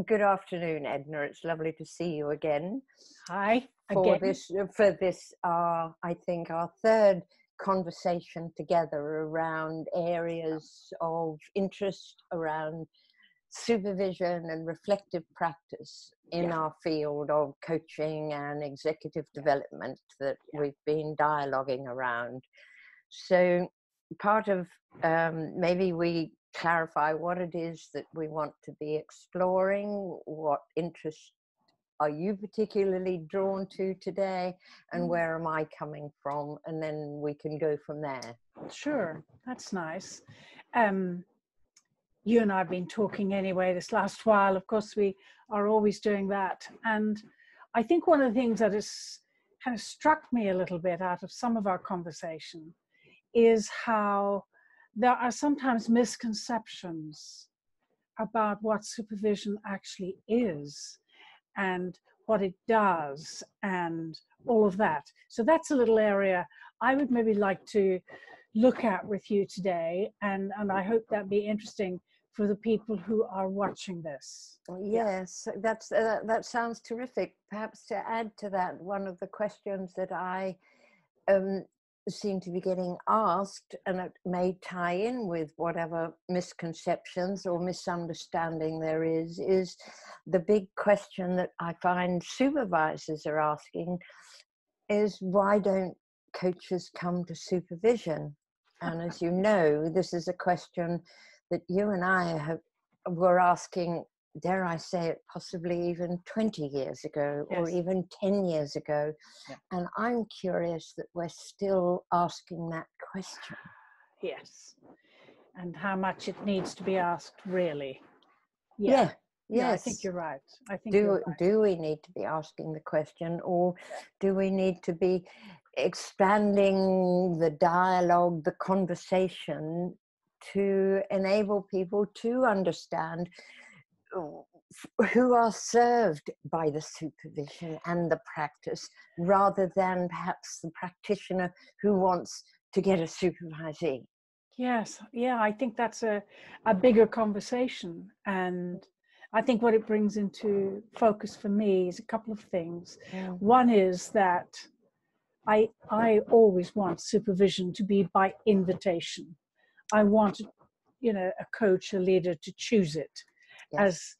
Good afternoon, Edna. It's lovely to see you again Hi for again. this I think our third conversation together around areas of interest around supervision and reflective practice in our field of coaching and executive development that we've been dialoguing around. So part of maybe we clarify what it is that we want to be exploring, what interests are you particularly drawn to today, and where am I coming from, and then we can go from there. Sure, that's nice. You and I have been talking anyway this last while. Of course, we are always doing that. And I think one of the things that has kind of struck me a little bit out of some of our conversation is how there are sometimes misconceptions about what supervision actually is and what it does and all of that. So that's a little area I would maybe like to look at with you today, and I hope that'd be interesting for the people who are watching this. Yes, that sounds terrific. Perhaps to add to that, one of the questions that I seem to be getting asked, and it may tie in with whatever misconceptions or misunderstanding there is the big question that I find supervisors are asking is, why don't coaches come to supervision? And as you know, this is a question that you and I were asking, dare I say it, possibly even 20 years ago, or even 10 years ago. And I'm curious that we're still asking that question. Yes. And how much it needs to be asked, really. Yes. I think you're right. Do we need to be asking the question, or do we need to be expanding the dialogue, the conversation, to enable people to understand who are served by the supervision and the practice, rather than perhaps the practitioner who wants to get a supervisee? Yes, I think that's a bigger conversation. And I think what it brings into focus for me is a couple of things. One is that I always want supervision to be by invitation. I want, a coach, a leader to choose it as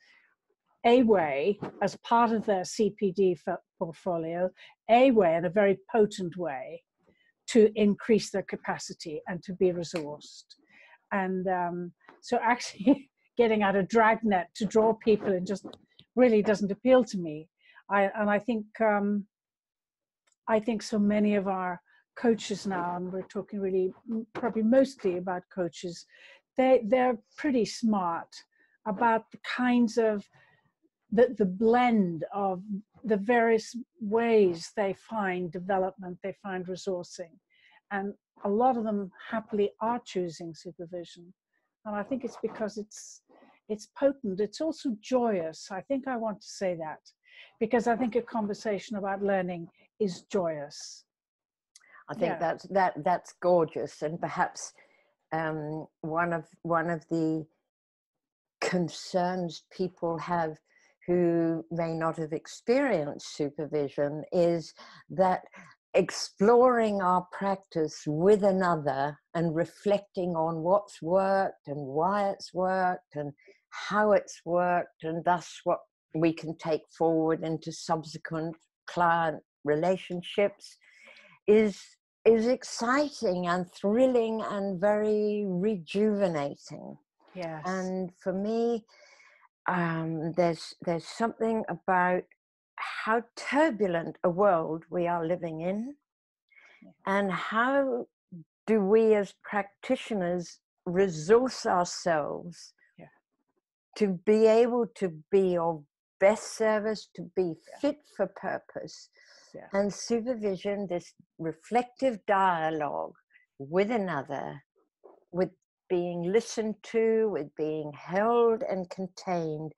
a way, as part of their CPD portfolio, a way, and a very potent way, to increase their capacity and to be resourced. And so actually getting out a dragnet to draw people in just really doesn't appeal to me. I think so many of our coaches now, and we're talking really probably mostly about coaches, they're pretty smart about the kinds of the blend of the various ways they find development, they find resourcing. And a lot of them happily are choosing supervision. And I think it's because it's potent. It's also joyous. I think I want to say that, because I think a conversation about learning is joyous. I think that's gorgeous. And perhaps one of the concerns people have who may not have experienced supervision is that exploring our practice with another and reflecting on what's worked and why it's worked and how it's worked, and thus what we can take forward into subsequent client relationships, is exciting and thrilling and very rejuvenating. Yes. And for me, there's something about how turbulent a world we are living in, and how do we as practitioners resource ourselves to be able to be of best service, to be fit for purpose. And supervision, this reflective dialogue with another, with being listened to, with being held and contained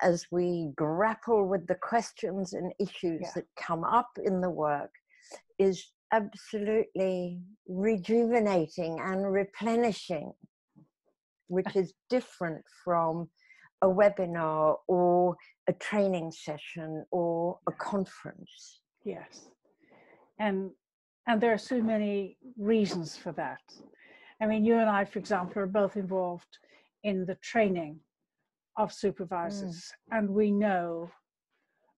as we grapple with the questions and issues that come up in the work, is absolutely rejuvenating and replenishing, which is different from a webinar or a training session or a conference. Yes. And there are so many reasons for that. I mean, you and I, for example, are both involved in the training of supervisors, and we know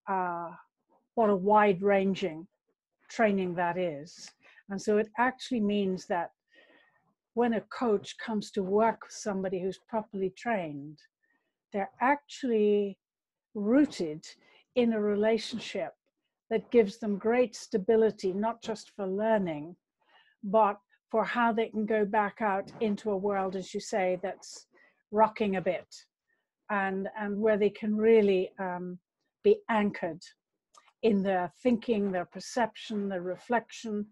what a wide-ranging training that is. And so it actually means that when a coach comes to work with somebody who's properly trained, they're actually rooted in a relationship that gives them great stability, not just for learning, but for how they can go back out into a world, as you say, that's rocking a bit, and where they can really be anchored in their thinking, their perception, their reflection,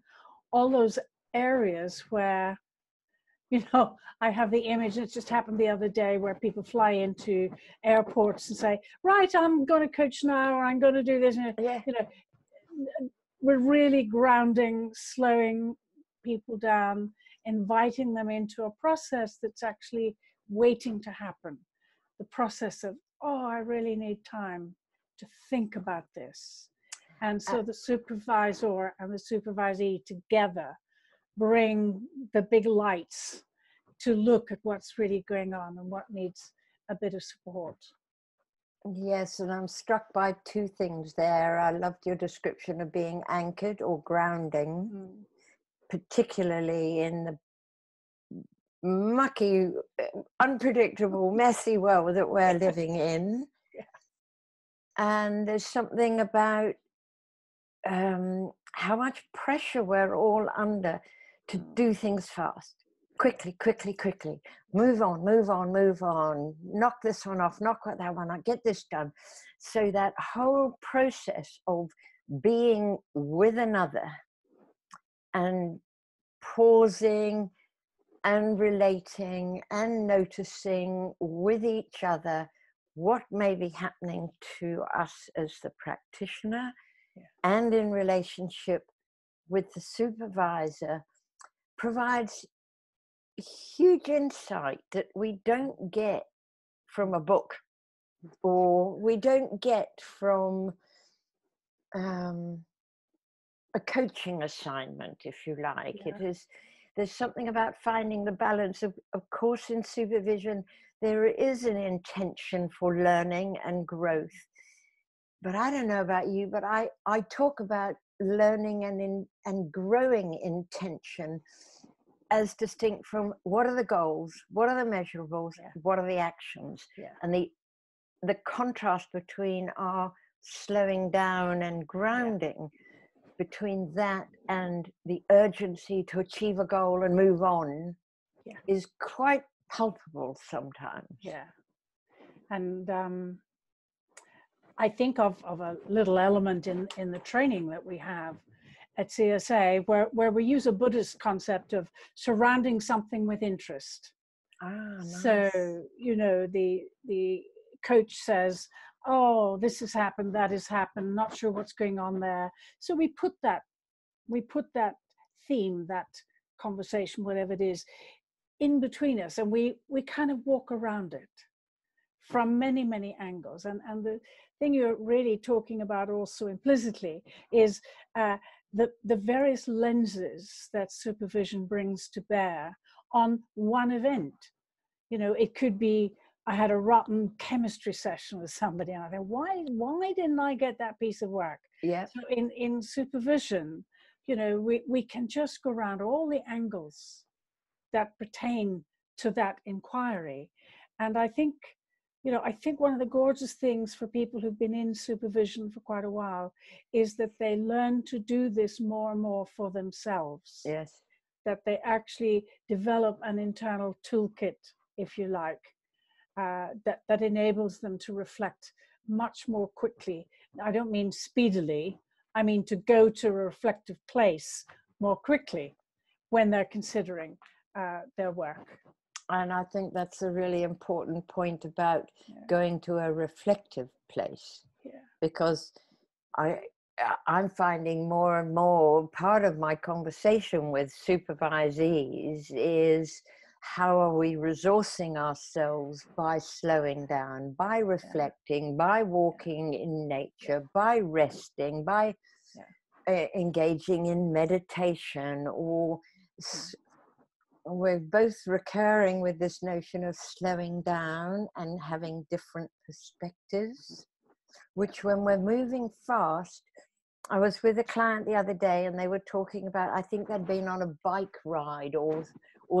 all those areas where, you know, I have the image, it just happened the other day, where people fly into airports and say, right, I'm going to coach now, or I'm going to do this. Yeah. You know, we're really grounding, slowing people down, inviting them into a process that's actually waiting to happen. The process of, oh, I really need time to think about this. And so the supervisor and the supervisee together bring the big lights to look at what's really going on and what needs a bit of support. Yes, and I'm struck by two things there. I loved your description of being anchored or grounding, particularly in the mucky, unpredictable, messy world that we're living in. Yeah. And there's something about how much pressure we're all under to do things fast. Quickly, quickly, quickly. Move on, move on, move on. Knock this one off, knock that one out, get this done. So that whole process of being with another and pausing and relating and noticing with each other what may be happening to us as the practitioner, and in relationship with the supervisor, provides huge insight that we don't get from a book, or we don't get from a coaching assignment, if you like. There's something about finding the balance. Of course, in supervision, there is an intention for learning and growth. But I don't know about you, but I talk about learning and growing intention as distinct from what are the goals, what are the measurables, what are the actions, and the contrast between our slowing down and grounding, between that and the urgency to achieve a goal and move on, is quite palpable sometimes. Yeah, and I think of a little element in the training that we have at CSA where we use a Buddhist concept of surrounding something with interest. Nice. So, you know, the coach says, oh, this has happened, that has happened, not sure what's going on there. So we put that theme, that conversation, whatever it is, in between us, and we kind of walk around it from many, many angles. And the thing you're really talking about also implicitly is the various lenses that supervision brings to bear on one event. You know, it could be, I had a rotten chemistry session with somebody, and I thought, why didn't I get that piece of work? Yeah. So in supervision, you know, we can just go around all the angles that pertain to that inquiry. And I think, you know, I think one of the gorgeous things for people who've been in supervision for quite a while is that they learn to do this more and more for themselves. Yes. That they actually develop an internal toolkit, if you like, that enables them to reflect much more quickly. I don't mean speedily, I mean to go to a reflective place more quickly when they're considering their work. And I think that's a really important point about going to a reflective place, because I'm finding more and more part of my conversation with supervisees is how are we resourcing ourselves by slowing down, by reflecting, by walking in nature, by resting, by engaging in meditation, or we're both recurring with this notion of slowing down and having different perspectives, which when we're moving fast, I was with a client the other day and they were talking about, I think they'd been on a bike ride or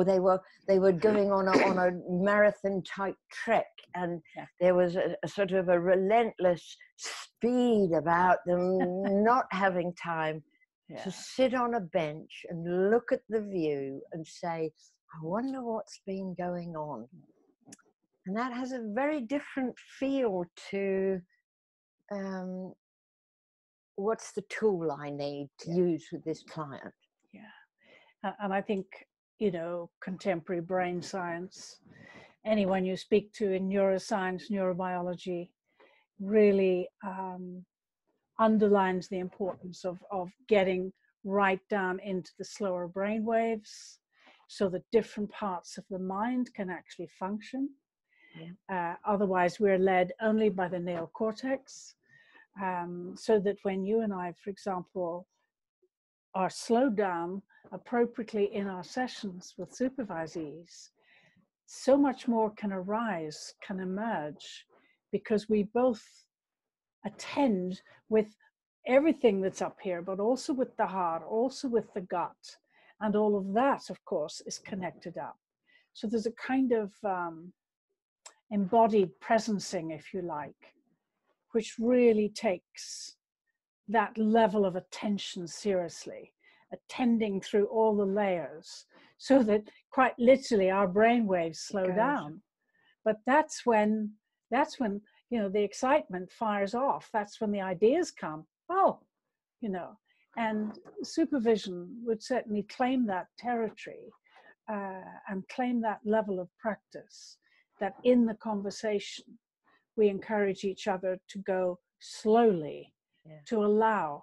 they were going on a marathon type trek, and there was a sort of a relentless speed about them not having time to sit on a bench and look at the view and say, I wonder what's been going on. And that has a very different feel to what's the tool I need to use with this client. And I think, you know, contemporary brain science, anyone you speak to in neuroscience, neurobiology, really underlines the importance of getting right down into the slower brain waves so that different parts of the mind can actually function. Otherwise, we're led only by the neocortex. So that when you and I, for example, are slowed down appropriately in our sessions with supervisees, so much more can arise, can emerge, because we both attend with everything that's up here, but also with the heart, also with the gut. And all of that, of course, is connected up. So there's a kind of embodied presencing, if you like, which really takes that level of attention seriously, attending through all the layers, so that quite literally our brain waves slow down. But that's when you know, the excitement fires off. That's when the ideas come. Oh, you know, and supervision would certainly claim that territory and claim that level of practice, that in the conversation we encourage each other to go slowly, to allow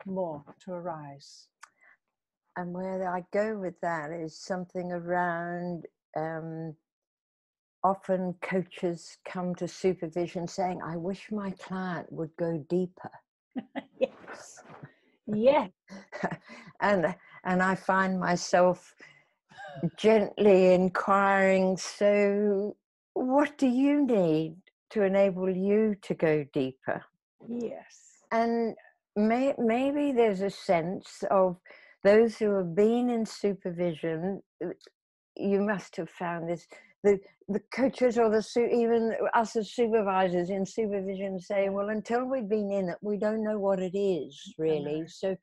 more to arise. And where I go with that is something around, often coaches come to supervision saying, I wish my client would go deeper. Yes. Yeah. And I find myself gently inquiring, so what do you need to enable you to go deeper? Yes. And maybe there's a sense of those who have been in supervision, you must have found this, the coaches or even us as supervisors in supervision say, well, until we've been in it, we don't know what it is really. So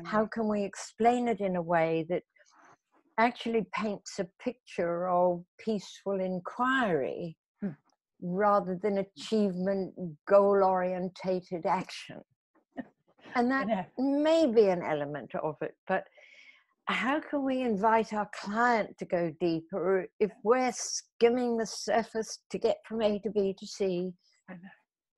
how can we explain it in a way that actually paints a picture of peaceful inquiry rather than achievement, goal-orientated action? And that may be an element of it, but how can we invite our client to go deeper if we're skimming the surface to get from A to B to C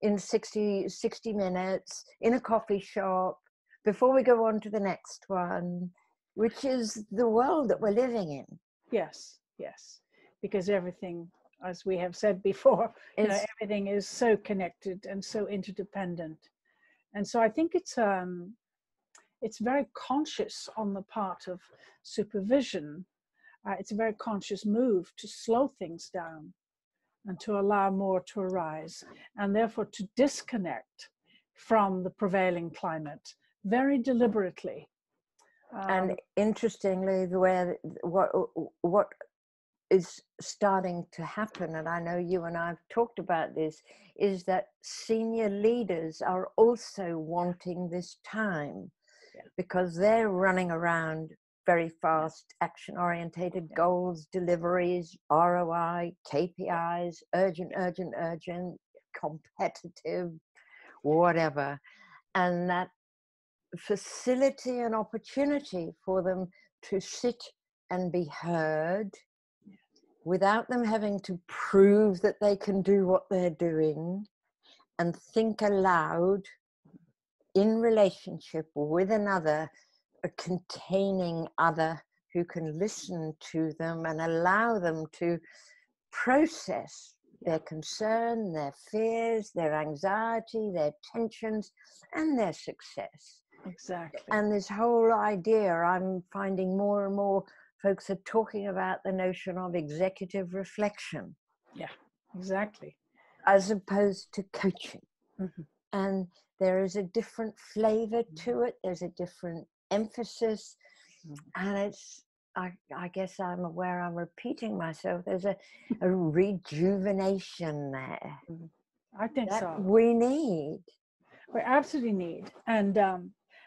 in 60 minutes in a coffee shop before we go on to the next one, which is the world that we're living in? Yes, yes, because everything, as we have said before, you know, everything is so connected and so interdependent. And so I think it's very conscious on the part of supervision. It's a very conscious move to slow things down and to allow more to arise, and therefore to disconnect from the prevailing climate very deliberately. And interestingly, what is starting to happen, and I know you and I have talked about this, is that senior leaders are also wanting this time because they're running around very fast, action-orientated goals, deliveries, ROI, KPIs, urgent, competitive, whatever. And that facility and opportunity for them to sit and be heard without them having to prove that they can do what they're doing, and think aloud in relationship with another, a containing other who can listen to them and allow them to process their concern, their fears, their anxiety, their tensions, and their success. Exactly. And this whole idea, I'm finding more and more folks are talking about the notion of executive reflection. Yeah, exactly. As opposed to coaching. Mm-hmm. And there is a different flavor to it. There's a different emphasis. Mm-hmm. And it's, I guess I'm aware I'm repeating myself. There's a rejuvenation there. Mm-hmm. I think that so. We need. We absolutely need. And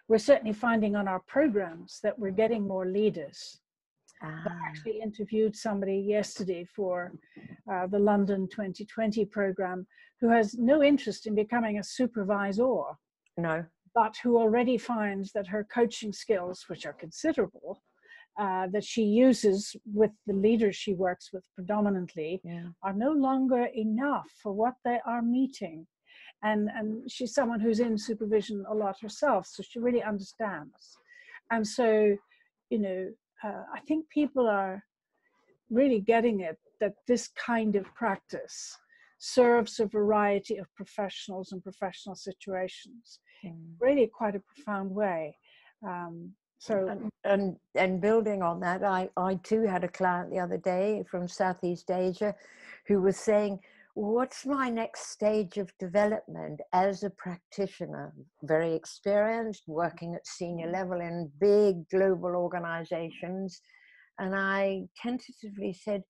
we're certainly finding on our programs that we're getting more leaders. I actually interviewed somebody yesterday for the London 2020 program who has no interest in becoming a supervisor. No. But who already finds that her coaching skills, which are considerable, that she uses with the leaders she works with predominantly, are no longer enough for what they are meeting. And she's someone who's in supervision a lot herself, so she really understands. And so, you know, I think people are really getting it, that this kind of practice serves a variety of professionals and professional situations, really quite a profound way. And building on that, I too had a client the other day from Southeast Asia who was saying, what's my next stage of development as a practitioner? Very experienced, working at senior level in big global organizations. And I tentatively said,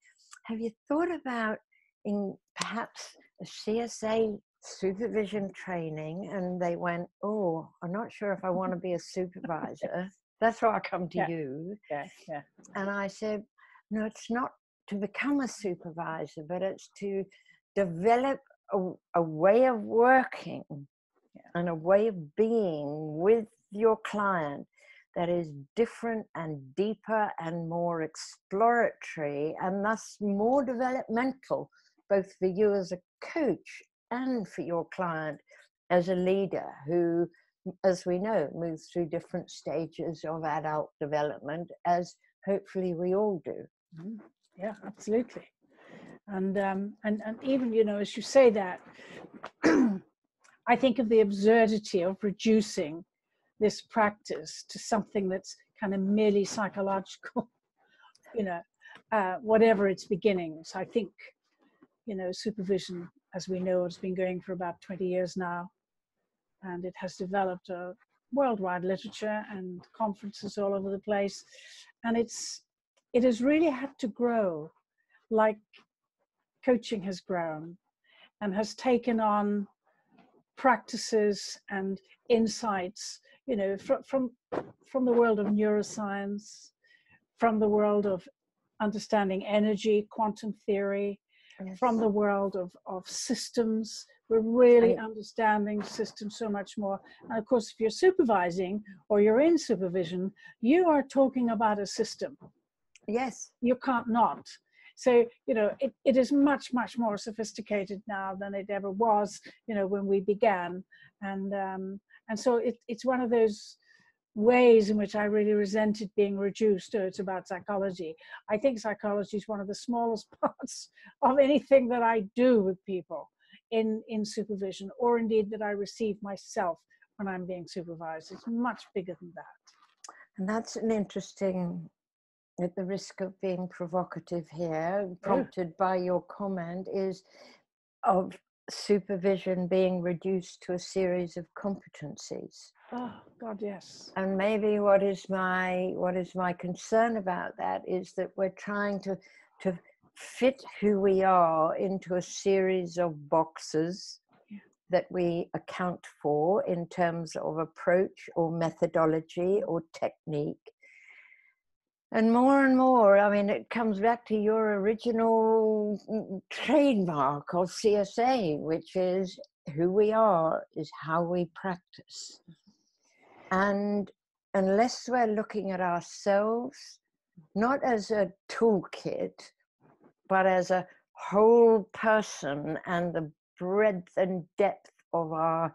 have you thought about in perhaps a CSA supervision training? And they went, oh, I'm not sure if I want to be a supervisor. That's why I come to you. Yeah. And I said, no, it's not to become a supervisor, but it's to develop a way of working and a way of being with your client that is different and deeper and more exploratory, and thus more developmental, both for you as a coach and for your client as a leader who, as we know, moves through different stages of adult development, as hopefully we all do. Yeah, absolutely. And even, you know, as you say that, I think of the absurdity of reducing this practice to something that's kind of merely psychological, you know, whatever its beginnings. I think, you know, supervision, as we know, has been going for about 20 years now, and it has developed a worldwide literature and conferences all over the place. And it has really had to grow like coaching has grown, and has taken on practices and insights, you know, from the world of neuroscience, from the world of understanding energy, quantum theory, from the world of systems. We're really understanding systems so much more. And of course, if you're supervising or you're in supervision, you are talking about a system. Yes. You can't not. So, you know, it is much, much more sophisticated now than it ever was, you know, when we began. And so it's one of those ways in which I really resented being reduced to it's about psychology. I think psychology is one of the smallest parts of anything that I do with people in supervision, or indeed that I receive myself when I'm being supervised. It's much bigger than that. And that's an interesting, at the risk of being provocative here, prompted by your comment, is of supervision being reduced to a series of competencies. Oh God, yes. And maybe what is my concern about that is that we're trying to fit who we are into a series of boxes that we account for in terms of approach or methodology or technique. And more, I mean, it comes back to your original trademark of CSA, which is who we are, is how we practice. And unless we're looking at ourselves, not as a toolkit, but as a whole person and the breadth and depth of our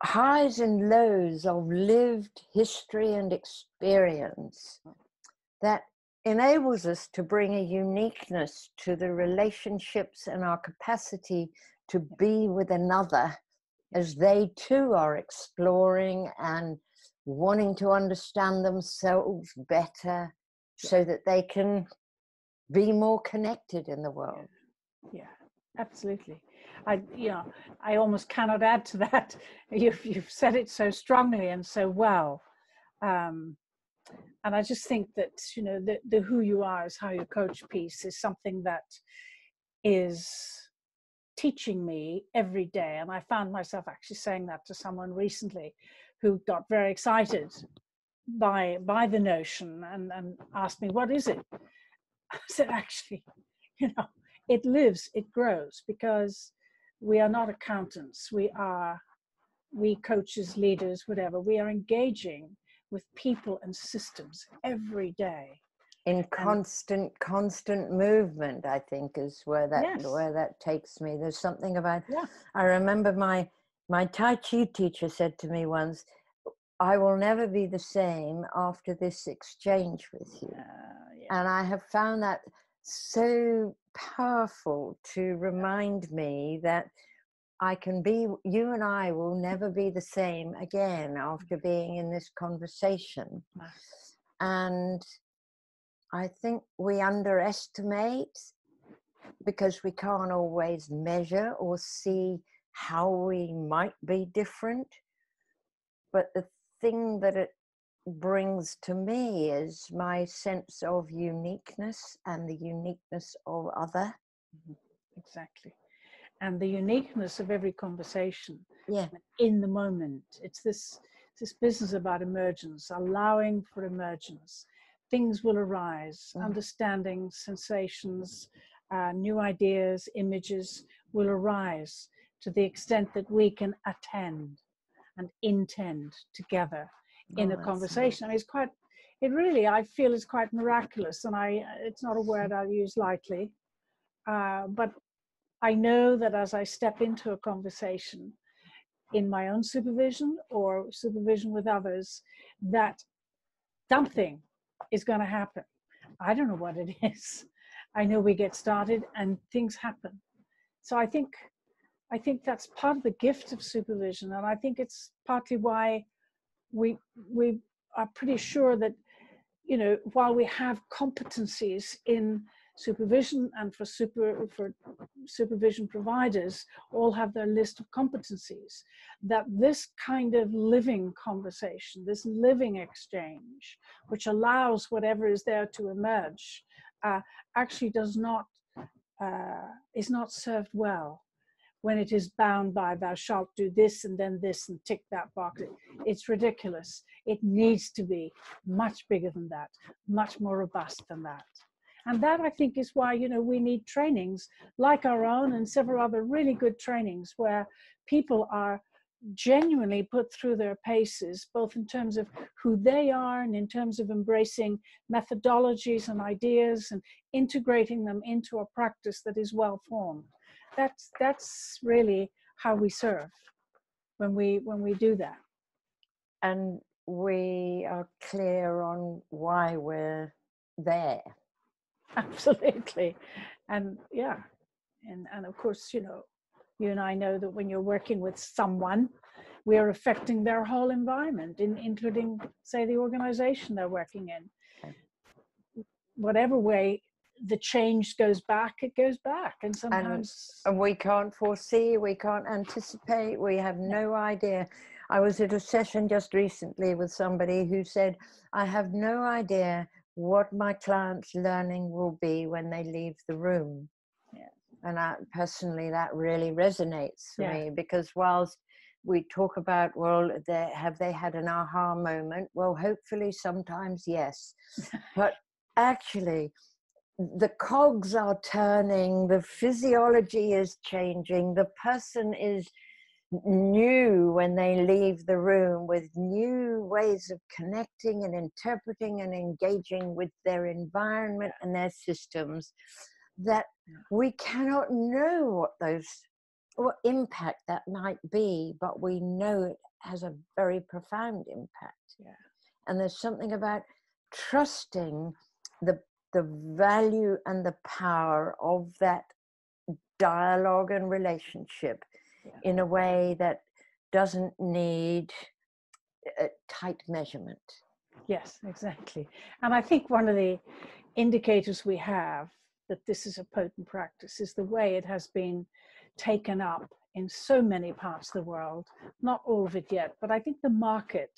highs and lows of lived history and experience, that enables us to bring a uniqueness to the relationships and our capacity to be with another as they too are exploring and wanting to understand themselves better so that they can be more connected in the world. Yeah, absolutely. I almost cannot add to that. You've said it so strongly and so well. And I just think that, the who you are is how you coach piece is something that is teaching me every day. And I found myself actually saying that to someone recently who got very excited by the notion and asked me, what is it? I said, actually, it lives, it grows, because we are not accountants. We coaches, leaders, whatever. We are engaging with people and systems every day. In constant movement, I think, is where that takes me. There's something about, I remember my Tai Chi teacher said to me once, I will never be the same after this exchange with you. And I have found that so powerful to remind me that you and I will never be the same again after being in this conversation. And I think we underestimate, because we can't always measure or see how we might be different. But the thing that it brings to me is my sense of uniqueness and the uniqueness of other. Exactly. And the uniqueness of every conversation Yeah. in the moment. It's this business about emergence, allowing for emergence. Things will arise, understanding, sensations, new ideas, images will arise to the extent that we can attend and intend together in a conversation. I mean, I feel it's quite miraculous, and it's not a word I'll use lightly, but I know that as I step into a conversation in my own supervision or supervision with others, that something is going to happen. I don't know what it is. I know we get started and things happen. So I think that's part of the gift of supervision, and I think it's partly why we are pretty sure that, while we have competencies in supervision, and for supervision providers all have their list of competencies, that this kind of living conversation, this living exchange, which allows whatever is there to emerge, actually is not served well when it is bound by thou shalt do this and then this and tick that box. It's ridiculous. It needs to be much bigger than that, much more robust than that. And that, I think, is why, we need trainings like our own and several other really good trainings where people are genuinely put through their paces, both in terms of who they are and in terms of embracing methodologies and ideas and integrating them into a practice that is well formed. That's really how we serve when we do that. And we are clear on why we're there. Absolutely. And and of course, you and I know that when you're working with someone, we are affecting their whole environment, including, say, the organization they're working in. Whatever way the change goes back, it goes back. And sometimes... And we can't foresee, we can't anticipate, we have no idea. I was at a session just recently with somebody who said, I have no idea what my clients' learning will be when they leave the room. And personally, that really resonates for me, because whilst we talk about, well, have they had an aha moment? Well, hopefully sometimes, yes. But actually, the cogs are turning, the physiology is changing, the person is new when they leave the room, with new ways of connecting and interpreting and engaging with their environment and their systems, that we cannot know what impact that might be, but we know it has a very profound impact. And there's something about trusting the value and the power of that dialogue and relationship in a way that doesn't need a tight measurement. Yes, exactly. And I think one of the indicators we have that this is a potent practice is the way it has been taken up in so many parts of the world. Not all of it yet, but I think the market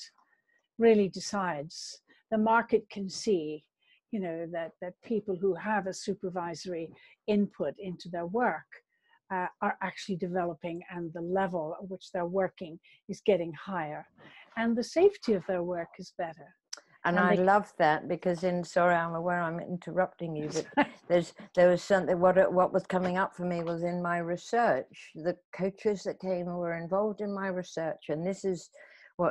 really decides. The market can see, you know, that people who have a supervisory input into their work are actually developing, and the level at which they're working is getting higher, and the safety of their work is better. And I love that, because sorry, I'm aware I'm interrupting you, but there was something, what was coming up for me was in my research, the coaches that came who were involved in my research, and this is,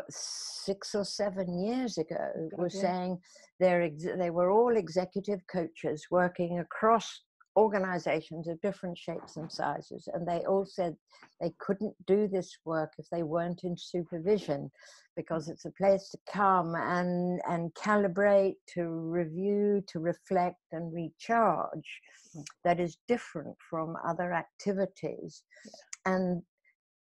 6 or 7 years ago, were saying they were all executive coaches working across organizations of different shapes and sizes, and they all said they couldn't do this work if they weren't in supervision, because it's a place to come and calibrate, to review, to reflect and recharge, that is different from other activities. And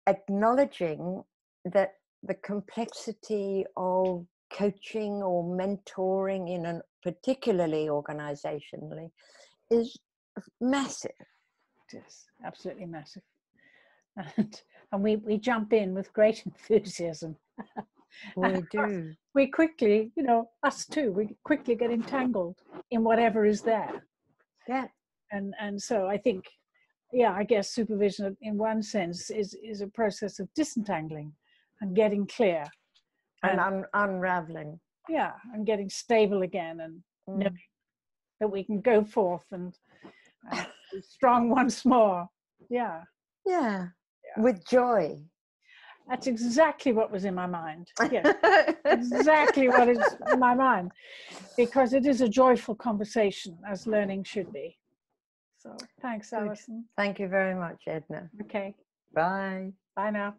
acknowledging that the complexity of coaching or mentoring in a particularly organizationally is massive. Yes, absolutely massive. And we jump in with great enthusiasm. We do. We quickly, you know, us too, we quickly get entangled in whatever is there. Yeah. And so I think, I guess supervision in one sense is a process of disentangling and getting clear. And unraveling. Yeah, and getting stable again, and knowing that we can go forth and be strong once more. Yeah. With joy. That's exactly what was in my mind. Yes, exactly what is in my mind, because it is a joyful conversation, as learning should be. So thanks, Alison. Thank you very much, Edna. Okay. Bye. Bye now.